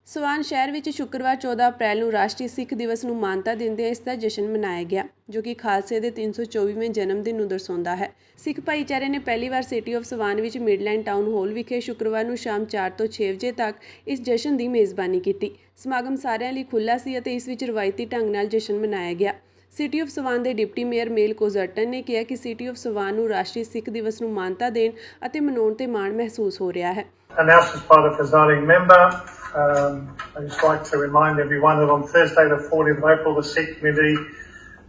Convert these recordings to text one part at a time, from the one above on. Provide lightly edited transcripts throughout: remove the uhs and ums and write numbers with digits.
ਸਵਾਨ ਸ਼ਹਿਰ ਵਿੱਚ ਸ਼ੁੱਕਰਵਾਰ 14 ਅਪ੍ਰੈਲ ਨੂੰ ਰਾਸ਼ਟਰੀ ਸਿੱਖ ਦਿਵਸ ਨੂੰ ਮਾਨਤਾ ਦਿੰਦਿਆਂ ਇਸ ਦਾ ਜਸ਼ਨ ਮਨਾਇਆ ਗਿਆ, ਜੋ ਕਿ ਖਾਲਸੇ ਦੇ 324ਵੇਂ ਜਨਮ ਦਿਨ ਨੂੰ ਦਰਸਾਉਂਦਾ ਹੈ। ਸਿੱਖ ਭਾਈਚਾਰੇ ਨੇ ਪਹਿਲੀ ਵਾਰ ਸਿਟੀ ਆਫ ਸਵਾਨ ਵਿੱਚ ਮਿਡਲੈਂਡ ਟਾਊਨ ਹਾਲ ਵਿਖੇ ਸ਼ੁੱਕਰਵਾਰ ਨੂੰ ਸ਼ਾਮ 4 ਤੋਂ 6 ਵਜੇ ਤੱਕ ਇਸ ਜਸ਼ਨ ਦੀ ਮੇਜ਼ਬਾਨੀ ਕੀਤੀ। ਸਮਾਗਮ ਸਾਰਿਆਂ ਲਈ ਖੁੱਲ੍ਹਾ ਸੀ ਅਤੇ ਇਸ ਵਿੱਚ ਰਵਾਇਤੀ ਢੰਗ ਨਾਲ ਜਸ਼ਨ ਮਨਾਇਆ ਗਿਆ। ਸਿਟੀ ਆਫ ਸਵਾਨ ਦੇ ਡਿਪਟੀ ਮੇਅਰ ਮੇਲ ਕੋਜ਼ਰਟਨ ਨੇ ਕਿਹਾ ਕਿ ਸਿਟੀ ਆਫ ਸਵਾਨ ਨੂੰ ਰਾਸ਼ਟਰੀ ਸਿੱਖ ਦਿਵਸ ਨੂੰ ਮਾਨਤਾ ਦੇਣ ਅਤੇ ਮਨਾਉਣ ਤੇ ਮਾਣ ਮਹਿਸੂਸ ਹੋ ਰਿਹਾ ਹੈ। Announced by the presiding member, I'd just like to remind everyone that on Thursday the 14th of April the Sikh community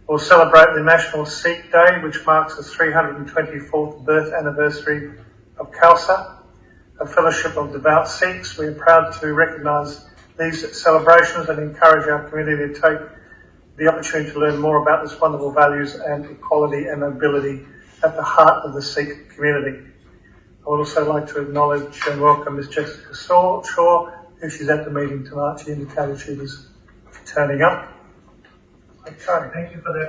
will celebrate the National Sikh Day, which marks the 324th birth anniversary of Khalsa, a fellowship of devout Sikhs. We are proud to recognise these celebrations and encourage our community to take the opportunity to learn more about this wonderful values and equality and mobility at the heart of the Sikh community. I would also like to acknowledge and welcome Ms Jessica Shaw, who she's at the meeting tonight. She indicated she was turning up. Okay. Thank you for that.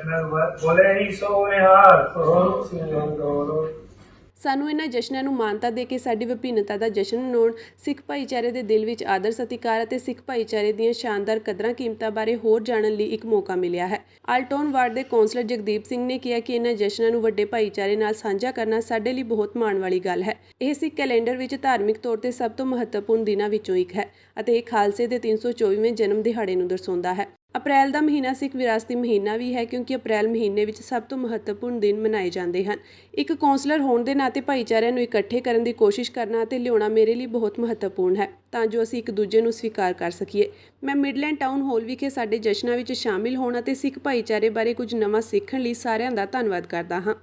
ਸਾਨੂੰ ਇਹਨਾਂ ਜਸ਼ਨਾਂ ਨੂੰ ਮਾਨਤਾ ਦੇ ਕੇ ਸਾਡੀ ਵਿਭਿੰਨਤਾ ਦਾ ਜਸ਼ਨ ਮਨਾਉਣ, ਸਿੱਖ ਭਾਈਚਾਰੇ ਦੇ ਦਿਲ ਵਿੱਚ ਆਦਰ ਸਤਿਕਾਰ ਅਤੇ ਸਿੱਖ ਭਾਈਚਾਰੇ ਦੀਆਂ ਸ਼ਾਨਦਾਰ ਕਦਰਾਂ ਕੀਮਤਾਂ ਬਾਰੇ ਹੋਰ ਜਾਣਨ ਲਈ ਇੱਕ ਮੌਕਾ ਮਿਲਿਆ ਹੈ। ਆਲਟੌਨ ਵਾਰਡ ਦੇ ਕੌਂਸਲਰ ਜਗਦੀਪ ਸਿੰਘ ਨੇ ਕਿਹਾ ਕਿ ਇਹਨਾਂ ਜਸ਼ਨਾਂ ਨੂੰ ਵੱਡੇ ਭਾਈਚਾਰੇ ਨਾਲ ਸਾਂਝਾ ਕਰਨਾ ਸਾਡੇ ਲਈ ਬਹੁਤ ਮਾਣ ਵਾਲੀ ਗੱਲ ਹੈ। ਇਹ ਸਿੱਖ ਕੈਲੰਡਰ ਵਿੱਚ ਧਾਰਮਿਕ ਤੌਰ ਤੇ ਸਭ ਤੋਂ ਮਹੱਤਵਪੂਰਨ ਦਿਨਾਂ ਵਿੱਚੋਂ ਇੱਕ ਹੈ ਅਤੇ ਇਹ ਖਾਲਸੇ ਦੇ 324ਵੇਂ ਜਨਮ ਦਿਹਾੜੇ ਨੂੰ ਦਰਸਾਉਂਦਾ ਹੈ। ਅਪ੍ਰੈਲ ਦਾ ਮਹੀਨਾ ਸਿੱਖ ਵਿਰਾਸਤੀ ਮਹੀਨਾ ਵੀ ਹੈ, ਕਿਉਂਕਿ ਅਪ੍ਰੈਲ ਮਹੀਨੇ ਵਿੱਚ ਸਭ ਤੋਂ ਮਹੱਤਵਪੂਰਨ ਦਿਨ ਮਨਾਏ ਜਾਂਦੇ ਹਨ। ਇੱਕ ਕੌਂਸਲਰ ਹੋਣ ਦੇ ਨਾਤੇ ਭਾਈਚਾਰਿਆਂ ਨੂੰ ਇਕੱਠੇ ਕਰਨ ਦੀ ਕੋਸ਼ਿਸ਼ ਕਰਨਾ ਅਤੇ ਲਿਆਉਣਾ ਮੇਰੇ ਲਈ ਬਹੁਤ ਮਹੱਤਵਪੂਰਨ ਹੈ, ਤਾਂ ਜੋ ਅਸੀਂ ਇੱਕ ਦੂਜੇ ਨੂੰ ਸਵੀਕਾਰ ਕਰ ਸਕੀਏ। ਮੈਂ ਮਿਡਲੈਂਡ ਟਾਊਨ ਹਾਲ ਵਿਖੇ ਸਾਡੇ ਜਸ਼ਨਾਂ ਵਿੱਚ ਸ਼ਾਮਿਲ ਹੋਣ ਅਤੇ ਸਿੱਖ ਭਾਈਚਾਰੇ ਬਾਰੇ ਕੁਝ ਨਵਾਂ ਸਿੱਖਣ ਲਈ ਸਾਰਿਆਂ ਦਾ ਧੰਨਵਾਦ ਕਰਦਾ ਹਾਂ।